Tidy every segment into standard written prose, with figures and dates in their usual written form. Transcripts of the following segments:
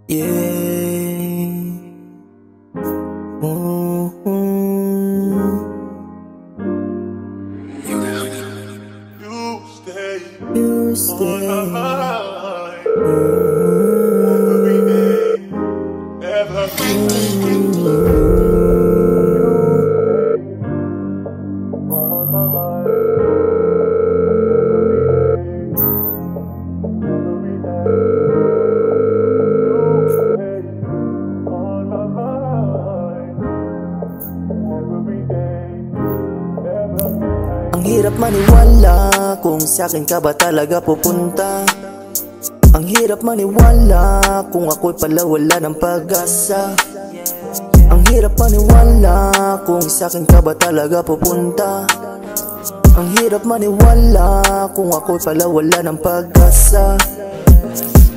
Yeah. You stay on my mind every day, Ang hirap maniwala kung sa'kin ka ba talaga pupunta. Ang hirap maniwala kung ako'y pala wala ng pag-asa. Ang hirap maniwala kung sa'kin ka ba talaga pupunta. Ang hirap maniwala kung ako'y pala wala ng pag-asa.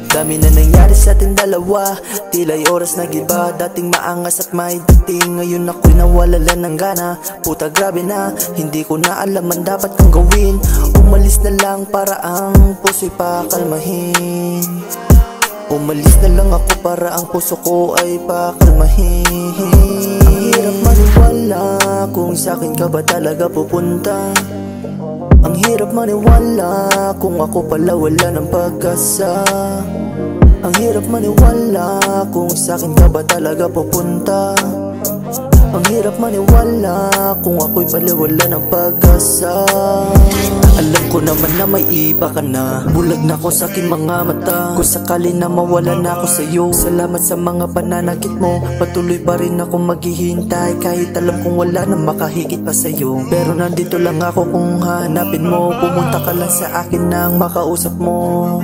Dami na nangyari sa ating dalawa, tila'y oras nag-iba. Dating maangas at may dating, ngayon ako'y nawalalan ng gana. Puta grabe na, hindi ko na alam ang dapat kong gawin. Umalis na lang para ang puso'y pakalmahin. Umalis na lang ako para ang puso ko ay pakalmahin. Ang hirap maniwala kung sa'kin ka ba talaga pupunta. Ang hirap maniwala kung ako pala wala ng pag-asa. Ang hirap maniwala kung sa'kin ka ba talaga pupunta. Ang hirap maniwala kung ako'y pala wala ng pag-asa. Alam ko naman na may iba ka na, bulag na ko sa aking mga mata. Kung sakali na mawala na ako sa'yo, salamat sa mga pananakit mo. Patuloy pa rin ako maghihintay, kahit alam kong wala na makahigit pa sa'yo. Pero nandito lang ako kung hanapin mo. Pumunta ka lang sa akin nang makausap mo.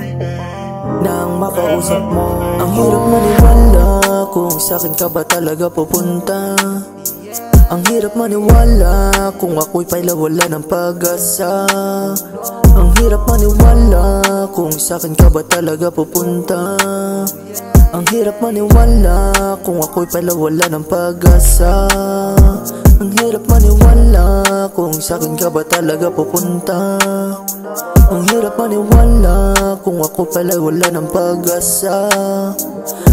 Nang makausap mo. Ang hirap maniwala kung sa'kin ka ba talaga pupunta. Ang hirap maniwala kung ako'y pala wala ng pag-asa. Ang hirap maniwala kung sa'kin ka ba talaga pupunta. Ang hirap maniwala kung ako'y pala wala ng pag-asa. Ang hirap maniwala kung sa'kin ka ba talaga pupunta. Ang hirap maniwala kung ako pala wala ng pag-asa.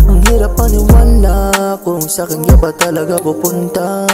Ang hirap maniwala kung sa'kin ka ba talaga pupunta.